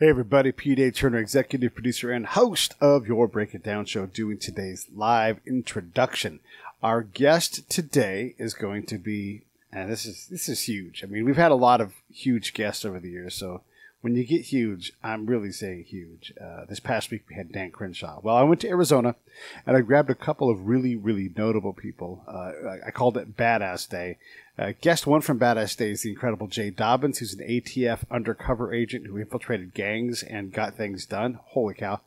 Hey everybody, Pete A. Turner, executive producer and host of your Break It Down show, doing today's live introduction. Our guest today is going to be, and this is huge. I mean, we've had a lot of huge guests over the years, so when you get huge, I'm really saying huge. This past week we had Dan Crenshaw. Well, I went to Arizona and I grabbed a couple of really, really notable people. I called it Badass Day. Guest one from Badass Day is the incredible Jay Dobyns, who's an ATF undercover agent who infiltrated gangs and got things done. Holy cow.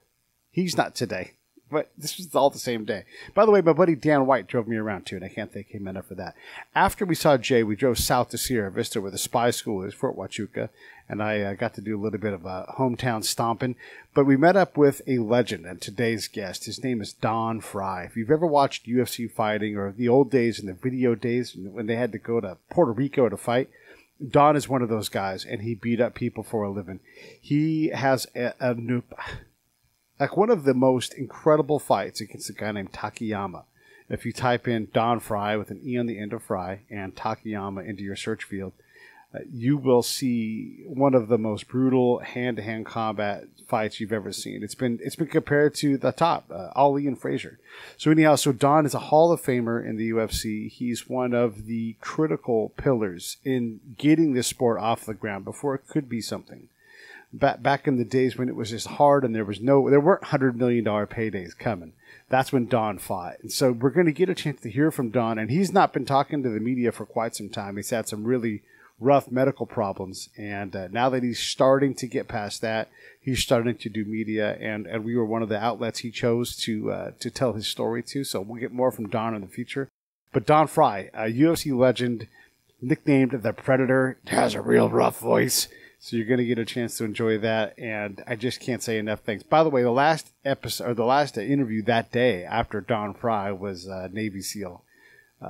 He's not today, but this was all the same day. By the way, my buddy Dan White drove me around too, and I can't thank him enough for that. After we saw Jay, we drove south to Sierra Vista, where the spy school is, Fort Huachuca, and I got to do a little bit of hometown stomping. But we met up with a legend and today's guest. His name is Don Frye. If you've ever watched UFC fighting or the old days and the video days when they had to go to Puerto Rico to fight, Don is one of those guys, and he beat up people for a living. He has one of the most incredible fights against a guy named Takayama. If you type in Don Frye with an E on the end of Frye and Takayama into your search field, you will see one of the most brutal hand-to-hand combat fights you've ever seen. It's been compared to the top, Ali and Frazier. So anyhow, Don is a Hall of Famer in the UFC. He's one of the critical pillars in getting this sport off the ground before it could be something. Back in the days when it was just hard and there weren't $100 million paydays coming. That's when Don fought. And so we're going to get a chance to hear from Don, and he's not been talking to the media for quite some time. He's had some really rough medical problems, and now that he's starting to get past that, he's starting to do media, and we were one of the outlets he chose to tell his story to, so we'll get more from Don in the future. But Don Frye, a UFC legend, nicknamed the Predator, has a real rough voice, so you're going to get a chance to enjoy that, and I just can't say enough things. By the way, the last episode, or the last interview that day after Don Frye was Navy SEAL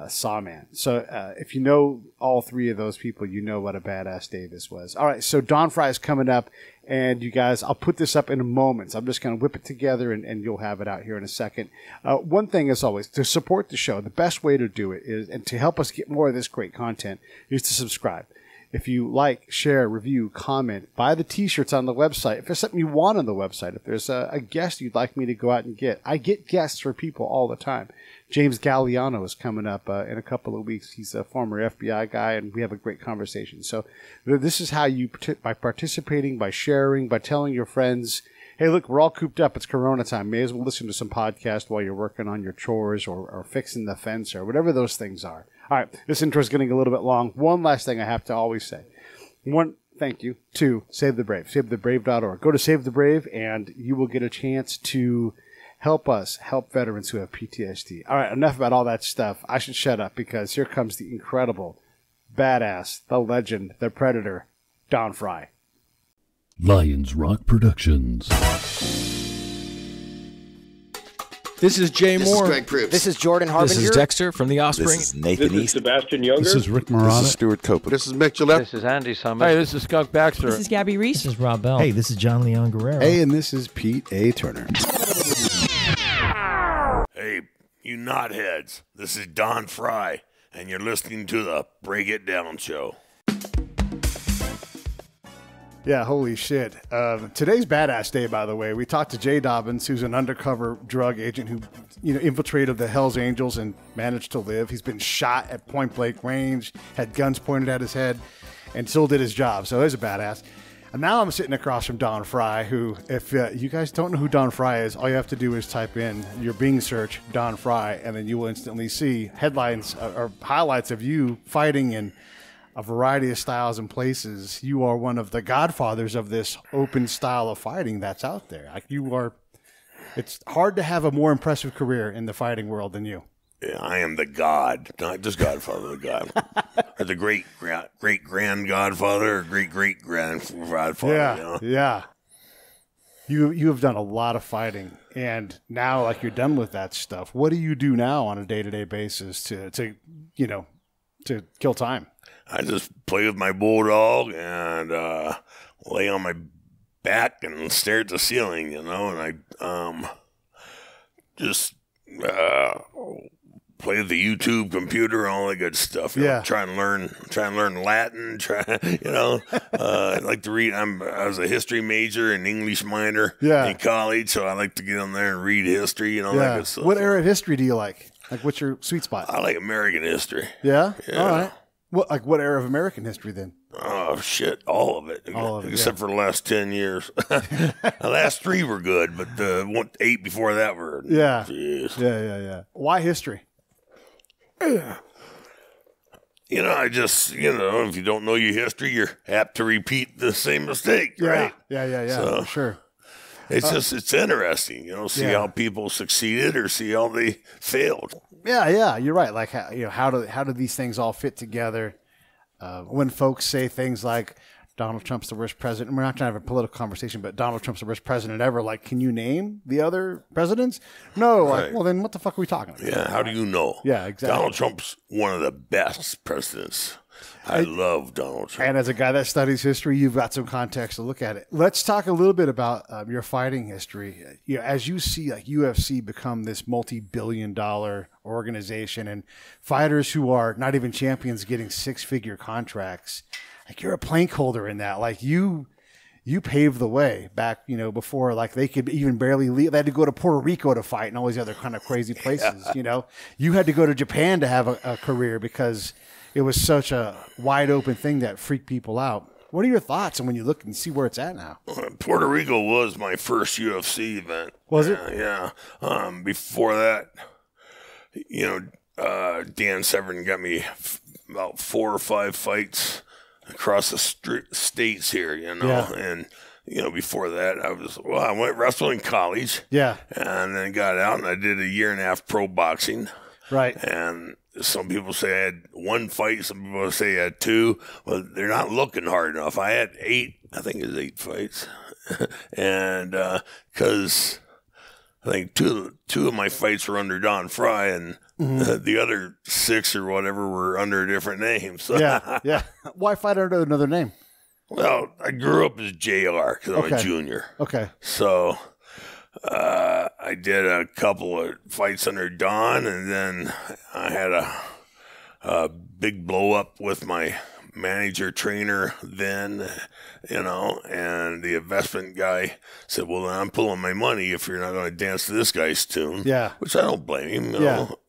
Sawman. So if you know all three of those people, you know what a badass day this was. All right, so Don Frye is coming up, and you guys, I'll put this up in a moment. So I'm just going to whip it together, and you'll have it out here in a second. One thing, as always, to support the show, the best way to do it is, and to help us get more of this great content, is to subscribe. If you like, share, review, comment, buy the T-shirts on the website. If there's something you want on the website, if there's a guest you'd like me to go out and get, I get guests for people all the time. James Galliano is coming up in a couple of weeks. He's a former FBI guy, and we have a great conversation. So this is how you, by participating, by sharing, by telling your friends, hey, look, we're all cooped up. It's Corona time. May as well listen to some podcast while you're working on your chores or fixing the fence or whatever those things are. All right, this intro is getting a little bit long. One last thing I have to always say. One, thank you. Two, Save the Brave. SaveTheBrave.org. Go to Save the Brave, and you will get a chance to help us help veterans who have PTSD. All right, enough about all that stuff. I should shut up because here comes the incredible, badass, the legend, the Predator, Don Frye. Lions Rock Productions. This is Jay Moore. This is Greg Proops. This is Jordan Harbinger. This is Dexter from The Offspring. This is Nathan This is East. Sebastian Younger. This is Rick Marotta. This is Stuart Copeland. This is Mick Gillette. This is Andy Summers. Hey, this is Skunk Baxter. This is Gabby Reese. This is Rob Bell. Hey, this is John Leon Guerrero. Hey, and this is Pete A. Turner. Hey, you knotheads. This is Don Frye, and you're listening to the Break It Down show. Yeah, holy shit. Today's badass day, by the way. We talked to Jay Dobyns, who's an undercover drug agent who, infiltrated the Hells Angels and managed to live. He's been shot at point-blank range, had guns pointed at his head, and still did his job. So he's a badass. And now I'm sitting across from Don Frye, who, if you guys don't know who Don Frye is, all you have to do is type in your Bing search, Don Frye, and then you will instantly see headlines or highlights of you fighting in a variety of styles and places. You are one of the godfathers of this open style of fighting that's out there. Like it's hard to have a more impressive career in the fighting world than you. Yeah, I am the god, not just godfather of the god. Or the great-grand-godfather or great-great-grandfather. Yeah, yeah. You have done a lot of fighting, and now, like, you're done with that stuff. What do you do now on a day-to-day basis to kill time? I just play with my bulldog and lay on my back and stare at the ceiling, and I just play the YouTube computer, all that good stuff. You know, try and learn Latin. I like to read. I was a history major and English minor in college, so I like to get on there and read history and all that good stuff. What era of history do you like? Like, what's your sweet spot? I like American history. Yeah? All right. What era of American history then? Oh, shit. All of it. Except for the last 10 years. The last 3 were good, but the 8 before that were. Yeah. Geez. Yeah. Why history? I just, if you don't know your history, you're apt to repeat the same mistake, right? Yeah. So, sure. It's it's interesting, see how people succeeded or see how they failed. Yeah, you're right. Like, how do these things all fit together? When folks say things like Donald Trump's the worst president, and we're not trying to have a political conversation, but Donald Trump's the worst president ever. Like, can you name the other presidents? No. Like, well, then what the fuck are we talking about? Yeah, how do you know? Yeah, exactly. Donald Trump's one of the best presidents. I love Donald Trump. And as a guy that studies history, you've got some context to look at it. Let's talk a little bit about your fighting history. As you see, like, UFC become this multi-billion-dollar organization, and fighters who are not even champions getting 6-figure contracts. Like, you're a plank holder in that. Like, you paved the way back, before, like, they could even barely leave. They had to go to Puerto Rico to fight and all these other kind of crazy places. You had to go to Japan to have a career because it was such a wide open thing that freaked people out. What are your thoughts on when you look and see where it's at now? Puerto Rico was my first UFC event. Was it? Yeah. Before that, Dan Severn got me about 4 or 5 fights across the states here, and before that, I went wrestling in college. Yeah. And then got out and I did a 1.5 years pro boxing. Right. And some people say I had 1 fight. Some people say I had 2. Well, they're not looking hard enough. I had 8. I think it was 8 fights. And because I think two of my fights were under Don Frye, and the other 6 or whatever were under a different name. So. Yeah. Why fight under another name? Well, I grew up as JR because I'm a junior. Okay. So I did a couple of fights under Don, and then I had a big blow up with my manager trainer then, and the investment guy said, well, I'm pulling my money if you're not going to dance to this guy's tune. Yeah. Which I don't blame him.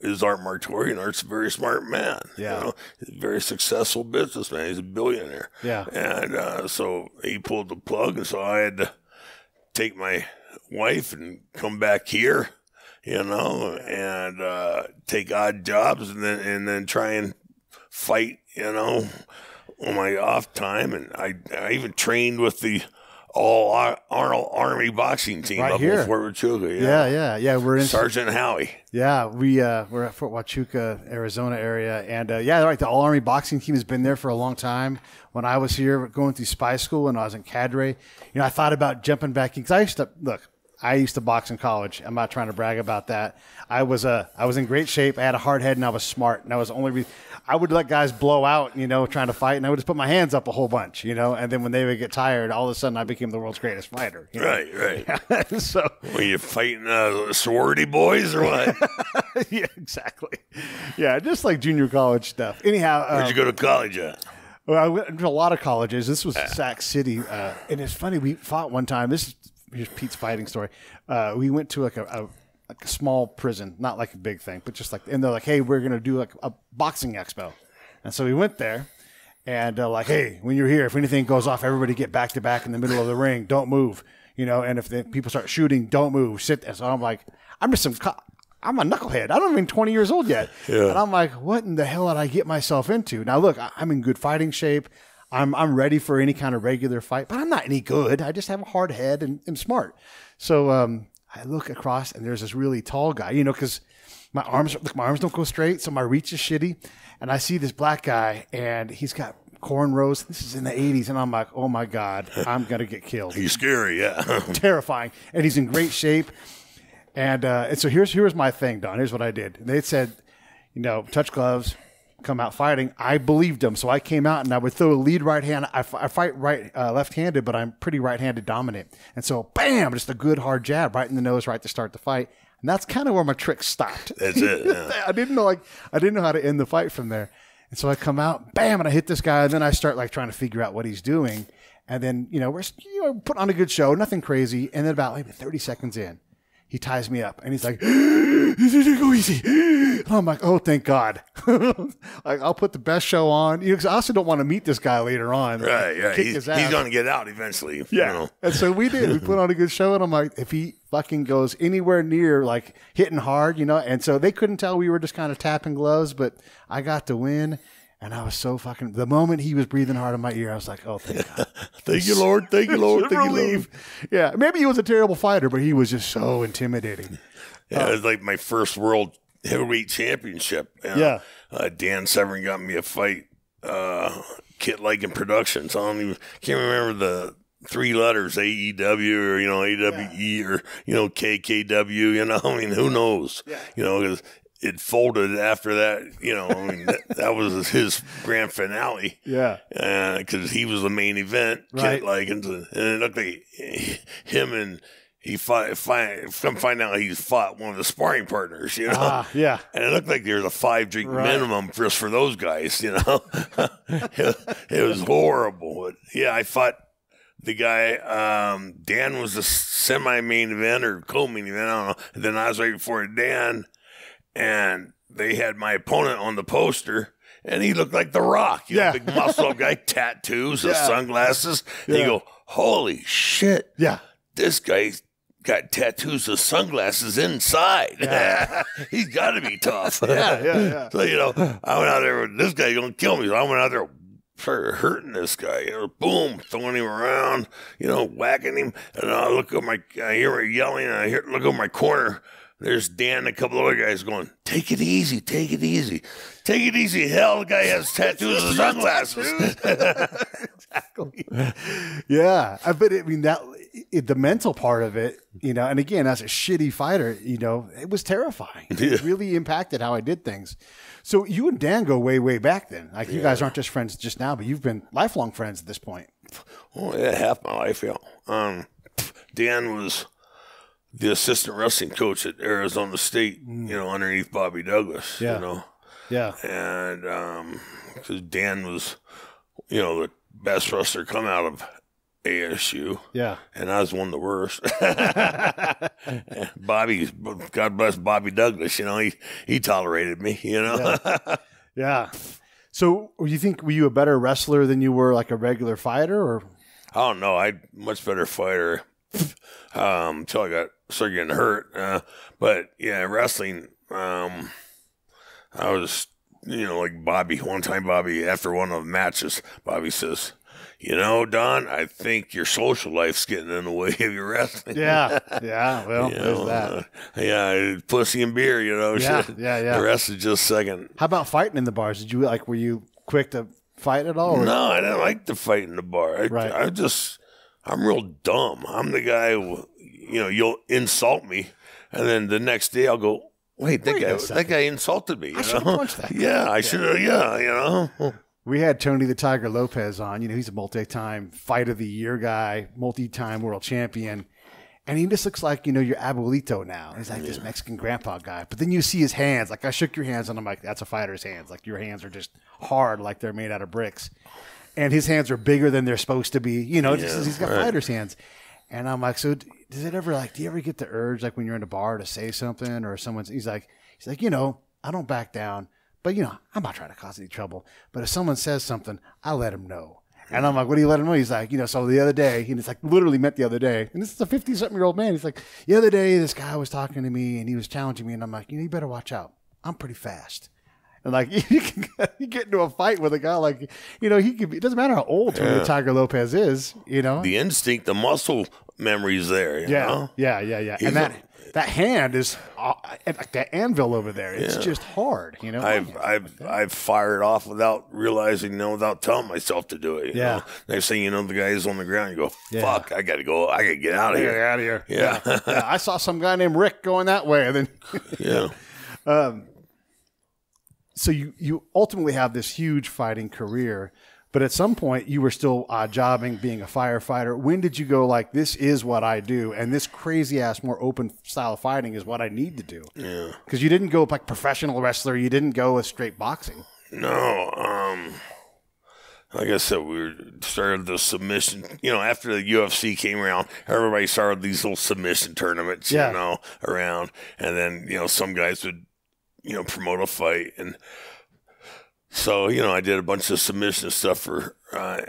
Is Art Martorian. Art's a very smart man. Yeah. He's a very successful businessman. He's a billionaire. Yeah. And so he pulled the plug, and so I had to take my wife and come back here, and take odd jobs and then try and fight, on my off time. And I even trained with the all Arnold Army boxing team right up here in Fort Huachuca. Yeah. We're in Sergeant Howie. Yeah, we're at Fort Huachuca, Arizona area, and right. The All Army boxing team has been there for a long time. When I was here going through spy school and I was in cadre, I thought about jumping back in because I used to box in college. I'm not trying to brag about that. I was in great shape. I had a hard head and I was smart. And I was I would let guys blow out, trying to fight, and I would just put my hands up a whole bunch, and then when they would get tired, all of a sudden I became the world's greatest fighter. Right. So were you fighting sorority boys or what? Yeah, exactly. Yeah, just like junior college stuff. Anyhow, where'd you go to college at? Well, I went to a lot of colleges. This was Sac City, and it's funny. We fought one time. Here's Pete's fighting story. We went to a small prison, not like a big thing, but just like, and they're like, hey, we're gonna do like a boxing expo, and so we went there, and they're like, hey, when you're here, if anything goes off, everybody get back to back in the middle of the ring, don't move, and if the people start shooting, don't move, sit there. So I'm like, I'm a knucklehead. I'm not even 20 years old yet, and I'm like, what in the hell did I get myself into? Now look, I'm in good fighting shape. I'm ready for any kind of regular fight, but I'm not any good. I just have a hard head and am smart. So I look across, and there's this really tall guy, because my arms don't go straight, so my reach is shitty. And I see this black guy, and he's got cornrows. This is in the 80s, and I'm like, oh my God, I'm gonna get killed. He's scary, yeah. Terrifying, and he's in great shape. And so here's my thing, Don. Here's what I did. They said, touch gloves, come out fighting. I believed them, so I came out and I would throw a lead right hand. I fight left-handed, but I'm pretty right-handed dominant. And so, bam, just a good hard jab right in the nose, right to start the fight. And that's kind of where my trick stopped. That's it. Yeah. I didn't know how to end the fight from there. And so I come out, bam, and I hit this guy. And then I start like trying to figure out what he's doing. And then, we're putting on a good show, nothing crazy. And then about maybe 30 seconds in, he ties me up and he's like, go easy. And I'm like, oh, thank God. Like, I'll put the best show on. Because I also don't want to meet this guy later on. Right. Kick He's his ass. going to get out eventually. Yeah. And so we did. We put on a good show. And I'm like, if he fucking goes anywhere near like hitting hard, And so they couldn't tell we were just kind of tapping gloves, but I got to win. And I was so fucking, the moment he was breathing hard in my ear, I was like, oh, thank God. Thank you, Lord. Thank you, Lord. Thank you, Lord. Yeah. Maybe he was a terrible fighter, but he was just so intimidating. Yeah, it was like my first world heavyweight championship. Yeah. Dan Severn got me a fight, Kit Liken Productions. Can't remember the 3 letters, AEW or, AWE or, KKW, I mean, who knows? Yeah. 'Cause it folded after that, that was his grand finale. Yeah. Because he was the main event. Right. And it looked like him and he fought, come find out he's fought one of the sparring partners, Yeah. And it looked like there was a 5-drink minimum just for those guys, it was horrible. But yeah, I fought the guy, Dan was the semi-main event or co-main event, I don't know. And then I was right before Dan. And they had my opponent on the poster, and he looked like The Rock. Big muscle guy, tattoos, the sunglasses. And you go, holy shit. Yeah. This guy's got tattoos of sunglasses inside. Yeah. He's got to be tough. Yeah. So, I went out there, this guy's going to kill me. So I went out there, started hurting this guy. Boom, throwing him around, whacking him. And I hear him yelling, and I look over my corner. There's Dan and a couple other guys going, take it easy, take it easy. Take it easy. Hell, the guy has tattoos and sunglasses. Exactly. Yeah. But the mental part of it, and again, as a shitty fighter, it was terrifying. It really impacted how I did things. So you and Dan go way, way back then. Like you guys aren't just friends just now, but you've been lifelong friends at this point. Oh, yeah, half my life, yeah. Dan was the assistant wrestling coach at Arizona State, underneath Bobby Douglas, Yeah. And because Dan was, the best wrestler come out of ASU. Yeah. And I was one of the worst. Bobby, God bless Bobby Douglas, he tolerated me, Yeah. So were you a better wrestler than you were like a regular fighter, or? I don't know. I'm much better fighter until I started getting hurt. But yeah, wrestling, I was, like Bobby. One time, Bobby, after one of the matches, Bobby says, Don, I think your social life's getting in the way of your wrestling. Yeah. Well, there's that. Pussy and beer, Yeah. The rest is just second. How about fighting in the bars? Were you quick to fight at all? Or? No, I didn't like to fight in the bar. I'm real dumb. I'm the guy who, you'll insult me, and then the next day I'll go, wait, that guy insulted me. I should have punched that guy. Yeah, I should have, We had Tony the Tiger Lopez on. He's a multi-time Fight of the Year guy, multi-time world champion. And he just looks like, your abuelito now. He's like this Mexican grandpa guy. But then you see his hands. Like, I shook your hands, and I'm like, that's a fighter's hands. Like, your hands are just hard, like they're made out of bricks. And his hands are bigger than they're supposed to be. He's got fighter's hands. And I'm like, so does it ever, do you ever get the urge, like when you're in a bar to say something or he's like, I don't back down, but I'm not trying to cause any trouble. But if someone says something, I let him know. And I'm like, what do you let him know? He's like, so the other day, and it's like literally meant the other day. And this is a 50-something-year-old man. He's like, the other day, this guy was talking to me and he was challenging me. And I'm like, you better watch out. I'm pretty fast. And like you get into a fight with a guy like, he could be, it doesn't matter how old Tony the Tiger Lopez is, The instinct, the muscle memory's there. Yeah. And that hand is like that anvil over there. It's just hard, I've fired off without realizing, without telling myself to do it. Next thing you know, the guy's on the ground. You go, fuck, I gotta go. I gotta get out of here. Get out of here. Yeah. I saw some guy named Rick going that way. And then, so you ultimately have this huge fighting career. But at some point, you were still jobbing, being a firefighter. When did you go like, this is what I do, and this crazy-ass, more open style of fighting is what I need to do? Yeah. Because you didn't go like professional wrestler. You didn't go with straight boxing. No. Like I said, started the submission. After the UFC came around, everybody started these little submission tournaments, around. And then, some guys would, promote a fight. And so, I did a bunch of submission stuff for a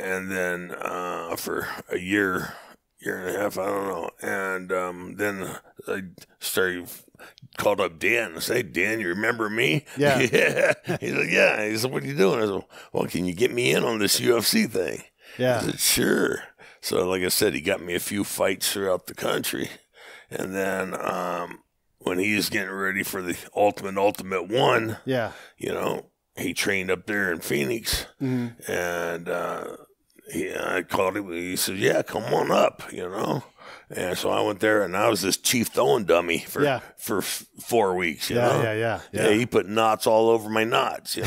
year and a half, I don't know. And then I called up Dan and said, "Hey, Dan, you remember me?" Yeah. Yeah. He's like, "Yeah." He said, "What are you doing?" I said, "Well, can you get me in on this UFC thing?" Yeah. I said, "Sure." So, like I said, he got me a few fights throughout the country. And then when he was getting ready for the Ultimate One, Yeah. he trained up there in Phoenix. Mm-hmm. And I called him. He said, "Yeah, come on up," And so I went there, and I was this chief throwing dummy for 4 weeks. Yeah. He put knots all over my knots.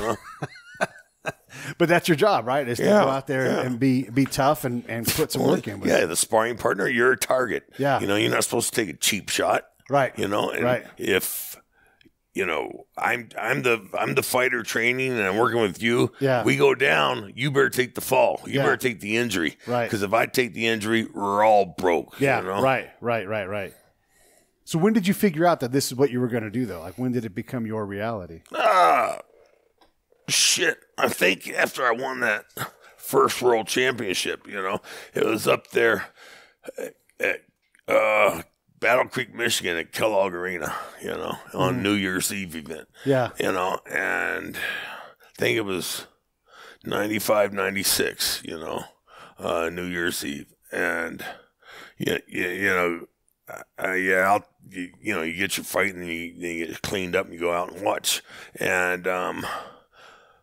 But that's your job, right? Is to go out there and be tough and put some work in. With it. The sparring partner, you're a target. Yeah. You're not supposed to take a cheap shot. Right. And right. if I'm the fighter training and I'm working with you. Yeah. We go down. You better take the fall. You better take the injury. Right. Because if I take the injury, we're all broke. Yeah. Right. So when did you figure out that this is what you were going to do, though? Like, when did it become your reality? Shit. I think after I won that first world championship, it was up there at Battle Creek, Michigan at Kellogg Arena, on New Year's Eve event. Yeah. And I think it was 95, 96, New Year's Eve. And, you get your fight and you get cleaned up and you go out and watch. And,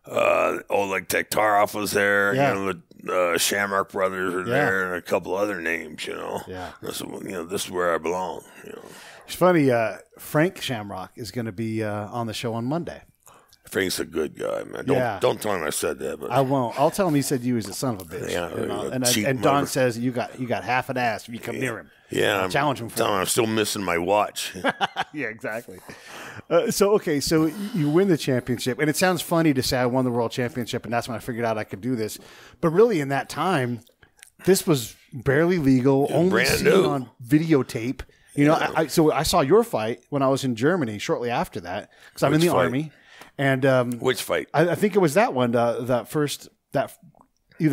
Oleg Tektarov was there, the Shamrock brothers are there, and a couple other names, Yeah. This is where I belong, It's funny, Frank Shamrock is going to be on the show on Monday. Frank's a good guy, man. Don't tell him I said that. But I won't. I'll tell him you said you was a son of a bitch. Yeah, and Don says you got half an ass if you come near him. Yeah, I'll challenge him for it. I'm still missing my watch. Yeah, exactly. So you win the championship, and it sounds funny to say I won the world championship, and that's when I figured out I could do this. But really, in that time, this was barely legal, only brand seen new on videotape. So I saw your fight when I was in Germany shortly after that because I'm in the Army. And which fight? I think it was that one, either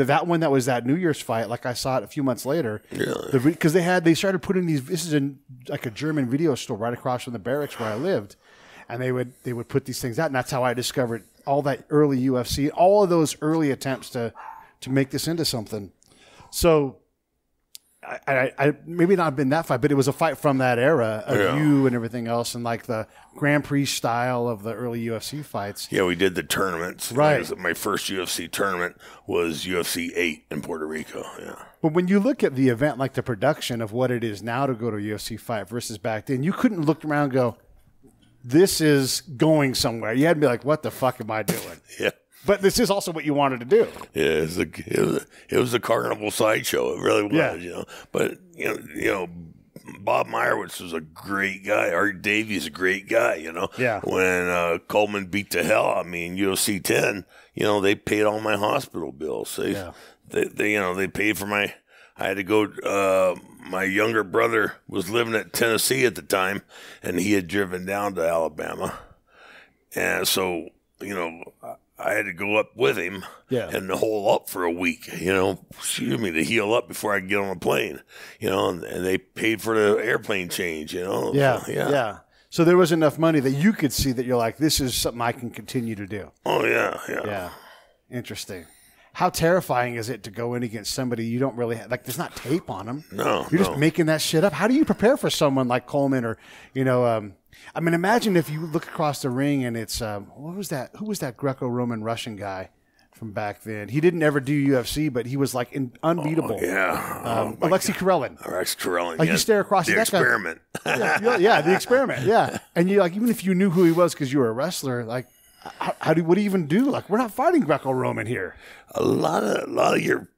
that one that was that New Year's fight, like I saw it a few months later. Really? Because they started putting these. This is like a German video store right across from the barracks where I lived, and they would put these things out, and that's how I discovered all that early UFC, all of those early attempts to make this into something. So. I maybe not been that fight, but it was a fight from that era of you and everything else, and like the Grand Prix style of the early UFC fights. Yeah, we did the tournaments. Right. My first UFC tournament was UFC 8 in Puerto Rico. Yeah. But when you look at the event, like the production of what it is now to go to a UFC fight versus back then, you couldn't look around and go, "This is going somewhere." You had to be like, "What the fuck am I doing?" Yeah. But this is also what you wanted to do. Yeah, it was a carnival sideshow. It really was, Yeah. But Bob Meyerowitz was a great guy. Art Davies a great guy. Yeah. When Coleman beat the hell out of me in UFC 10, they paid all my hospital bills. They paid for my. I had to go. My younger brother was living at Tennessee at the time, and he had driven down to Alabama, and so I had to go up with him and hole up for a week, to heal up before I could get on a plane, and they paid for the airplane change, Yeah. So there was enough money that you could see that you're like, this is something I can continue to do. Oh, yeah. Yeah. Interesting. How terrifying is it to go in against somebody you don't really have, like, there's not tape on them. No. You're just making that shit up. How do you prepare for someone like Coleman or, imagine if you look across the ring and it's, what was that? Who was that Greco-Roman Russian guy from back then? He didn't ever do UFC, but he was like unbeatable. Oh, yeah. Alexei Karelin. Alexei Karelin. Like you stare across the that experiment. Guy. Yeah, the experiment. Yeah. And you like, even if you knew who he was because you were a wrestler, like, What do you even do? Like, we're not fighting Greco-Roman here. A lot of your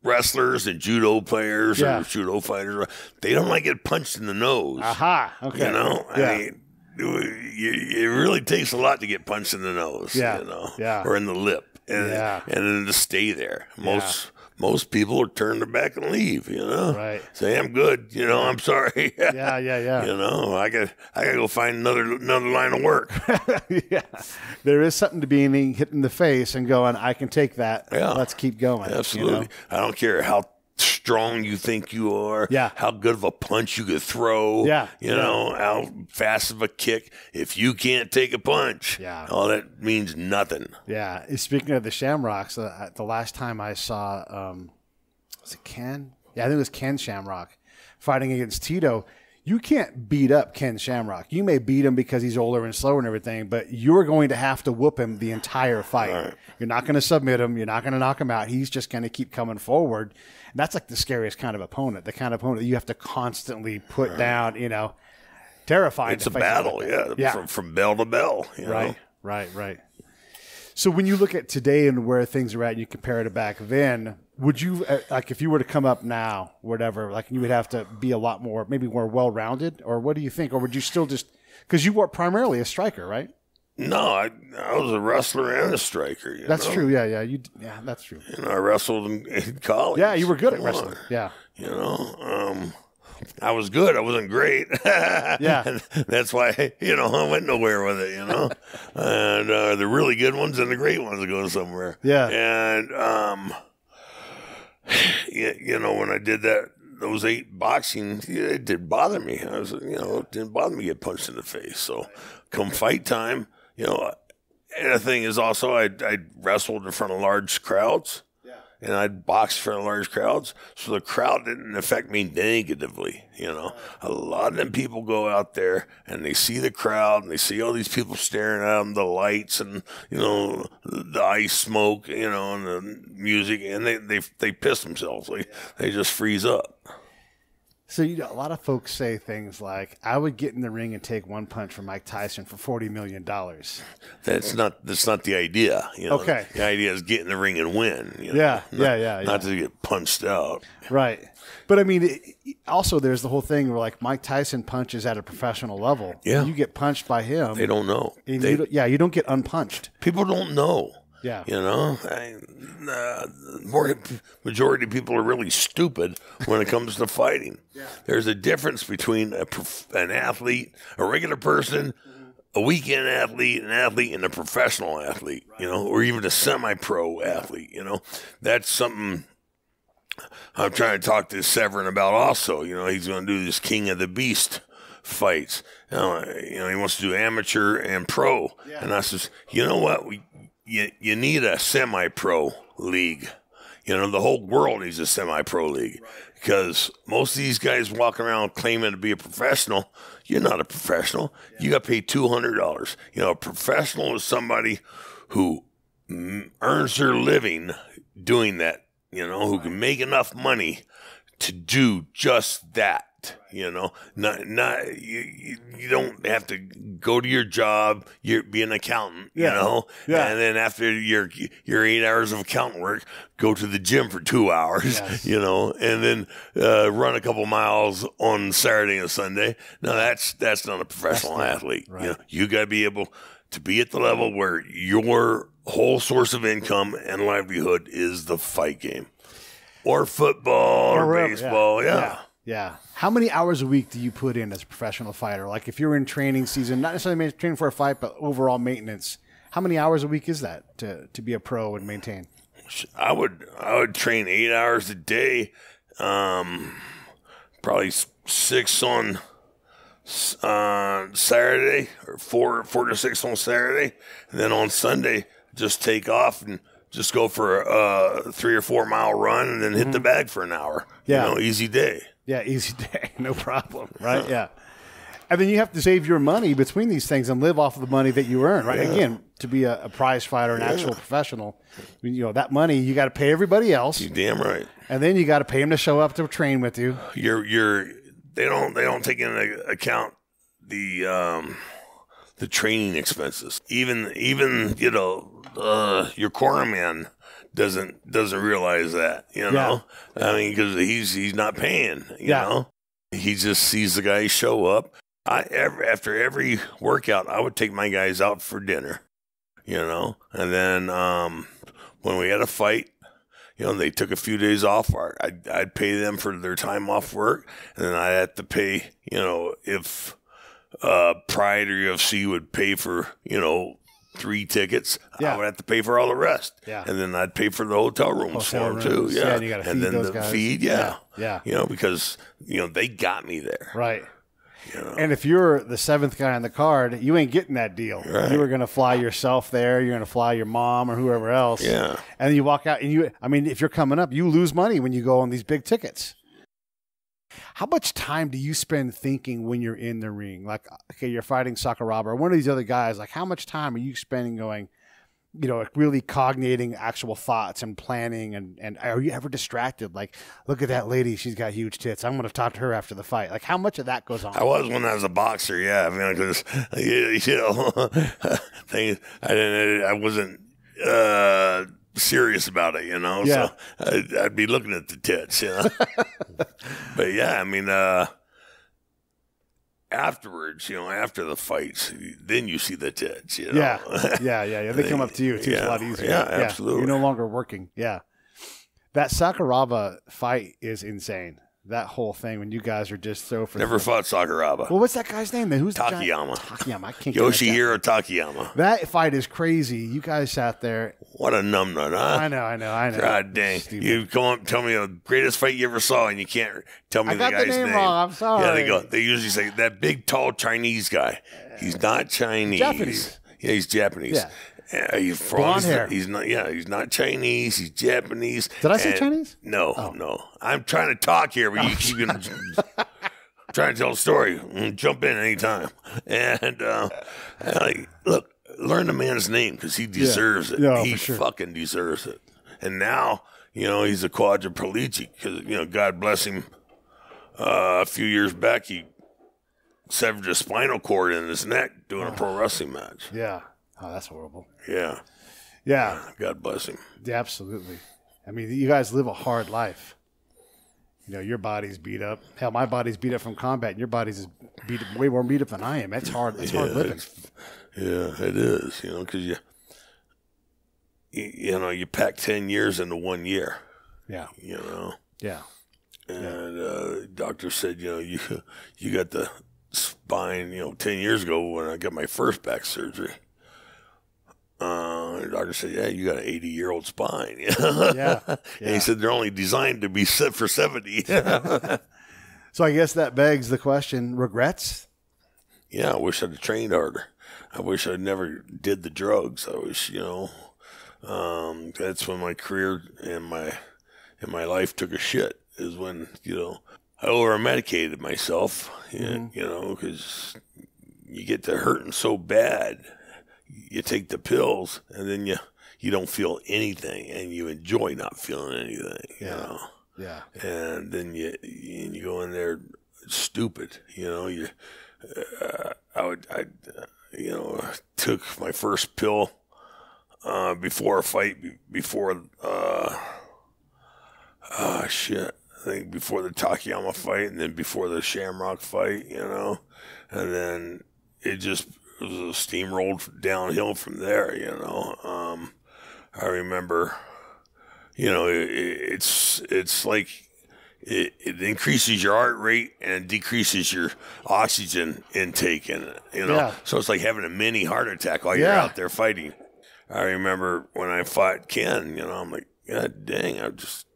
wrestlers and judo players or judo fighters, they don't like get punched in the nose. Aha. Okay. You know, I mean, it really takes a lot to get punched in the nose. Yeah. You know, Yeah. or in the lip, and then to stay there. Most people will turn their back and leave, you know. Right. Say, I'm good, you know, I'm sorry. Yeah. You know, I gotta go find another line of work. Yeah. There is something to being hit in the face and going, I can take that. Yeah. Let's keep going. Absolutely. You know? I don't care how strong you think you are, how good of a punch you could throw, you know, how fast of a kick. If you can't take a punch, all that means nothing. Yeah. Speaking of the Shamrocks, the last time I saw, was it Ken? Yeah, I think it was Ken Shamrock fighting against Tito. You can't beat up Ken Shamrock. You may beat him because he's older and slower and everything, but you're going to have to whoop him the entire fight. Right. You're not going to submit him. You're not going to knock him out. He's just going to keep coming forward. And that's like the scariest kind of opponent, the kind of opponent that you have to constantly put down, you know, terrifying. It's a battle, from bell to bell. You know? Right. So when you look at today and where things are at, and you compare it to back then, would you, like if you were to come up now, whatever, like you would have to be a lot more, maybe more well-rounded, or what do you think? Or would you still just, because you were primarily a striker, right? No, I was a wrestler and a striker. That's true. Yeah, that's true. And I wrestled in college. Yeah, you were good at wrestling. Yeah. You know, I was good. I wasn't great. Yeah. And that's why, you know, I went nowhere with it, you know. And the really good ones and the great ones go somewhere. Yeah. And, you know, when I did those 8 boxing, it didn't bother me. It didn't bother me to get punched in the face. So come fight time, you know, and the thing is also I wrestled in front of large crowds. And I'd box in front of large crowds, so the crowd didn't affect me negatively. You know, a lot of them people go out there and they see the crowd and they see all these people staring at them, the lights and, you know, the ice smoke, you know, and the music, and they piss themselves. They just freeze up. So a lot of folks say things like, "I would get in the ring and take one punch from Mike Tyson for $40 million." That's not the idea. You know? Okay. The idea is get in the ring and win. You know? Not to get punched out. Right. But I mean, also there's the whole thing where like Mike Tyson punches at a professional level. Yeah. You get punched by him. They don't know. You don't get unpunched. People don't know. Yeah. You know, majority of people are really stupid when it comes to fighting. There's a difference between an athlete, a regular person, a weekend athlete, an athlete, and a professional athlete, you know, or even a semi-pro athlete, you know. That's something I'm trying to talk to Severin about also. You know, he's going to do this King of the Beast fights. You know, he wants to do amateur and pro. Yeah. And I says, you know what? You need a semi-pro league. You know, the whole world needs a semi-pro league because most of these guys walking around claiming to be a professional. You're not a professional. You got paid $200. You know, a professional is somebody who earns their living doing that, you know, who can make enough money to do just that. You know, you don't have to go to your job. Be an accountant, you know, and then after your 8 hours of accountant work, go to the gym for 2 hours, you know, and then run a couple miles on Saturday and Sunday. No, that's not a professional athlete. Right. You know, you got to be able to be at the level where your whole source of income and livelihood is the fight game, or football, or baseball. Yeah. How many hours a week do you put in as a professional fighter? Like if you're in training season, not necessarily training for a fight, but overall maintenance, how many hours a week is that to be a pro and maintain? I would train 8 hours a day, probably 6 on Saturday, or 4 to 6 on Saturday, and then on Sunday just take off and just go for a 3 or 4 mile run and then hit the bag for an hour. Yeah. You know, easy day. Yeah, easy day. No problem. Right? Yeah. And then you have to save your money between these things and live off of the money that you earn, right? Yeah. Again, to be a prize fighter, an actual professional, you know, that money, you got to pay everybody else. You're damn right. And then you got to pay them to show up to train with you. They don't take into account the the training expenses. Even your cornerman doesn't realize that, you know. I mean, because he's not paying, you know. He just sees the guys show up. After every workout, I would take my guys out for dinner, you know, and then when we had a fight, you know, they took a few days off. I'd pay them for their time off work, and then I had to pay, you know, if Pride or UFC would pay for, you know, 3 tickets, I would have to pay for all the rest. Yeah. And then I'd pay for the hotel rooms for them too. Yeah. And you got to feed then those the guys. feed, Yeah. You know, because, you know, they got me there. Right. You know? And if you're the 7th guy on the card, you ain't getting that deal. Right. You were going to fly yourself there. You're going to fly your mom or whoever else. Yeah. And then you walk out and I mean, if you're coming up, you lose money when you go on these big tickets. How much time do you spend thinking when you're in the ring? Like, okay, you're fighting Sakuraba or one of these other guys. Like, how much time are you spending going, you know, really cognating actual thoughts and planning? And are you ever distracted? Like, look at that lady. She's got huge tits. I'm going to talk to her after the fight. Like, how much of that goes on? I was when I was a boxer, yeah. I mean, because, you know, I wasn't serious about it, you know. Yeah. So I'd be looking at the tits, you know. But, yeah, I mean, afterwards, you know, after the fights, then you see the tits, you know. Yeah. They come up to you, too. It's a lot easier. Yeah, absolutely. You're no longer working. Yeah. That Sakuraba fight is insane. That whole thing when you guys are just so... Never fought Sakuraba. Well, what's that guy's name then? Who's Takayama. Takayama. I can't Yoshihiro Takayama. That fight is crazy. You guys sat there. What a numbnut, huh? I know. God dang. You come up and tell me the greatest fight you ever saw, and you can't tell me the guy's name. I got the name wrong. I'm sorry. Yeah, they usually say, that big, tall Chinese guy. He's not Chinese. Japanese. Yeah, he's Japanese. Yeah. He's blonde hair. He's not Chinese. He's Japanese. Did I say Chinese? No. I'm trying to talk here, but you keep trying to tell a story. Jump in anytime. And look, learn the man's name because he deserves it. Yeah, he for sure. fucking deserves it. And now, you know, he's a quadriplegic because, you know, God bless him. A few years back, he severed his spinal cord in his neck doing a pro wrestling match. Yeah. Oh, that's horrible. Yeah. Yeah. God bless him. Yeah, absolutely. I mean, you guys live a hard life. You know, your body's beat up. Hell, my body's beat up from combat, and your body's is way more beat up than I am. It's hard. It's hard living. Yeah, it is. You know, because you know, you pack 10 years into 1 year. Yeah. You know. Yeah. And doctor said, you know, you got the spine. You know, 10 years ago when I got my first back surgery. The doctor said, yeah, you got an 80-year-old spine. Yeah. And he said they're only designed to be set for 70. So I guess that begs the question, regrets? Yeah, I wish I'd have trained harder. I wish I never did the drugs. I wish, you know, that's when my career and my life took a shit, is when, you know, I over-medicated myself, you know, because you get to hurting so bad. You take the pills, and then you don't feel anything, and you enjoy not feeling anything, you know. Yeah. And then you go in there stupid, you know. I took my first pill before a fight, before I think before the Takayama fight, and then before the Shamrock fight, you know, and then it was a steamrolled downhill from there, you know. I remember, you know, it's like it increases your heart rate and decreases your oxygen intake, and you know, so it's like having a mini heart attack while you're out there fighting. I remember when I fought Ken, you know, I'm like, God dang,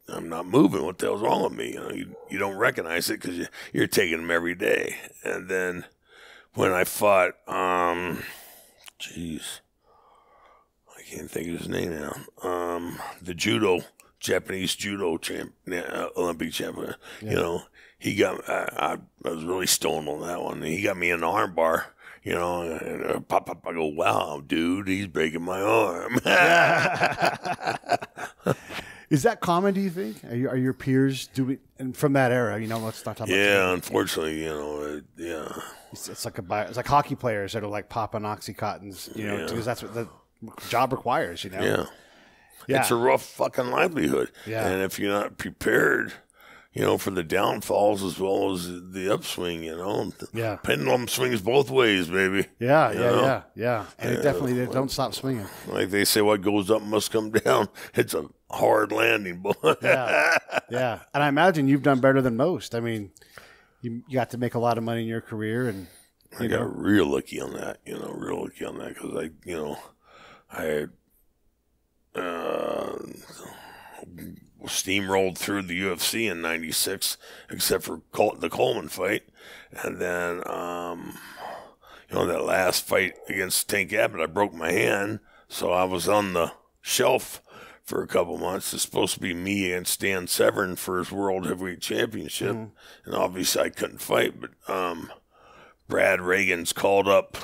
I'm not moving. What the hell's wrong with me? You know, you don't recognize it because you're taking them every day. And then when I fought, I can't think of his name now. The Japanese judo Olympic champion. You know, he got. I was really stoned on that one. He got me in the arm bar. You know, and pop. I go, wow, dude, he's breaking my arm. Is that common, do you think? Are your peers doing, and from that era, let's not talk about Yeah, unfortunately, yeah. It's like hockey players that are like popping Oxycontins, because that's what the job requires, Yeah. Yeah. It's a rough fucking livelihood. Yeah. And if you're not prepared, for the downfalls as well as the upswing, Yeah. Pendulum swings both ways, baby. Yeah. And it definitely don't stop swinging. Like they say, what goes up must come down. It's a hard landing, boy. Yeah. And I imagine you've done better than most. I mean, you got to make a lot of money in your career, and I got real lucky on that, because I steamrolled through the UFC in '96, except for the Coleman fight, and then that last fight against Tank Abbott, I broke my hand, so I was on the shelf for a couple months. It's supposed to be me and Stan Severn for his World Heavyweight Championship, and obviously I couldn't fight, but Brad Reagans called up.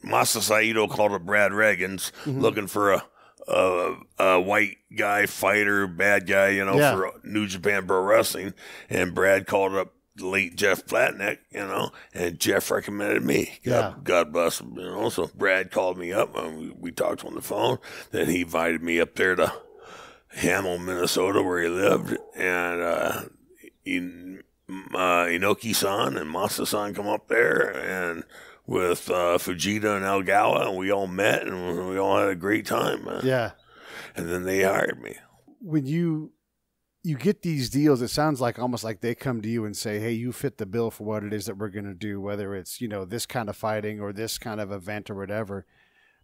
Masa Saito called up Brad Reagans looking for a white guy fighter, bad guy, for New Japan Pro Wrestling. And Brad called up the late Jeff Platnick, and Jeff recommended me. God bless him, So Brad called me up, and we talked on the phone. Then he invited me up there to Hamill, Minnesota, where he lived. And Inoki-san and Masa-san come up there, and with Fujita and Elgawa, and we all met, and we all had a great time, man. Yeah. And then they hired me. When you get these deals, it sounds like almost like they come to you and say, hey, you fit the bill for what it is that we're going to do, whether it's, this kind of fighting or this kind of event or whatever.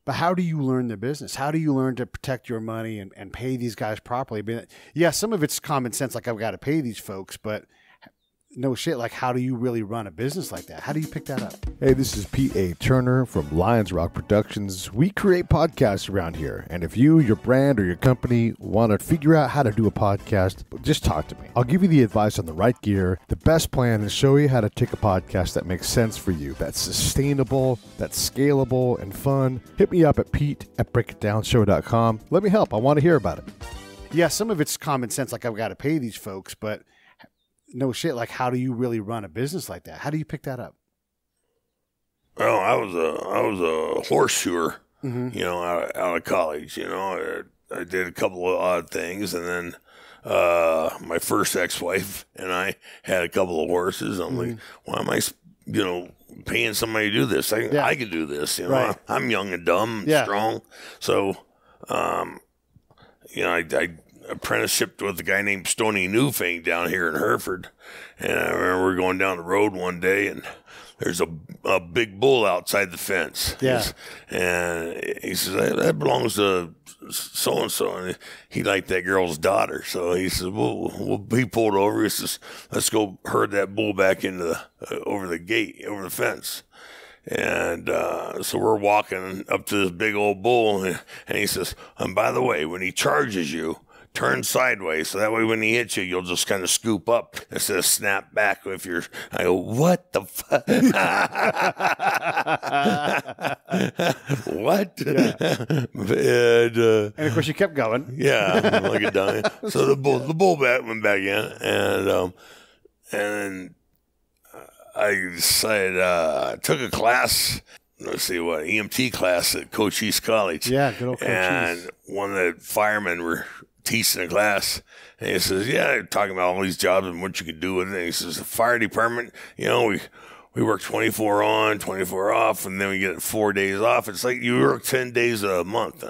But how do you learn the business? How do you learn to protect your money and pay these guys properly? I mean, yeah, some of it's common sense, like I've got to pay these folks, but no shit, like how do you really run a business like that? How do you pick that up? Hey, this is Pete A. Turner from Lions Rock Productions. We create podcasts around here. And if you, your brand, or your company want to figure out how to do a podcast, just talk to me. I'll give you the advice on the right gear, the best plan, and show you how to take a podcast that makes sense for you, that's sustainable, that's scalable, and fun. Hit me up at pete@breakitdownshow.com. Let me help. I want to hear about it. Yeah, some of it's common sense, like I've got to pay these folks, but no shit, like how do you really run a business like that? How do you pick that up? Well, I was a horseshoer, out of college. I did a couple of odd things, and then my first ex-wife and I had a couple of horses. I'm like, why am I, paying somebody to do this? I can do this. Right. I'm young and dumb and strong, so I apprenticeshiped with a guy named Stony Newfang down here in Hereford. And I remember going down the road one day, and there's a big bull outside the fence. Yeah. And he says, that belongs to so-and-so. And he liked that girl's daughter. So he says, well, he pulled over. He says, let's go herd that bull back into over the fence. And so we're walking up to this big old bull, and he says, and by the way, when he charges you, turn sideways, so that way when he hits you, you'll just kind of scoop up instead of snap back. I go, what the fuck? What? And of course, you kept going. Yeah, like a dummy. So the bull bat went back in, and I decided I took a class. Let's see what EMT class at Cochise College. Yeah, good old Cochise. And one of the firemen were teaching a class, and he says, they're talking about all these jobs and what you can do with it. And he says, the fire department, we work 24 on, 24 off, and then we get 4 days off. It's like you work 10 days a month.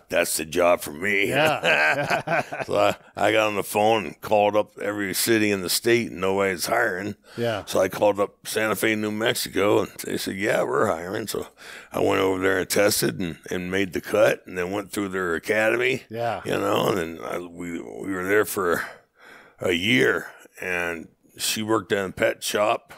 That's the job for me. Yeah. So I got on the phone and called up every city in the state, and nobody's hiring. Yeah. So I called up Santa Fe, New Mexico, and they said, yeah, we're hiring. So I went over there and tested and made the cut, and then went through their academy. Yeah. And then we were there for a year, and she worked in a pet shop.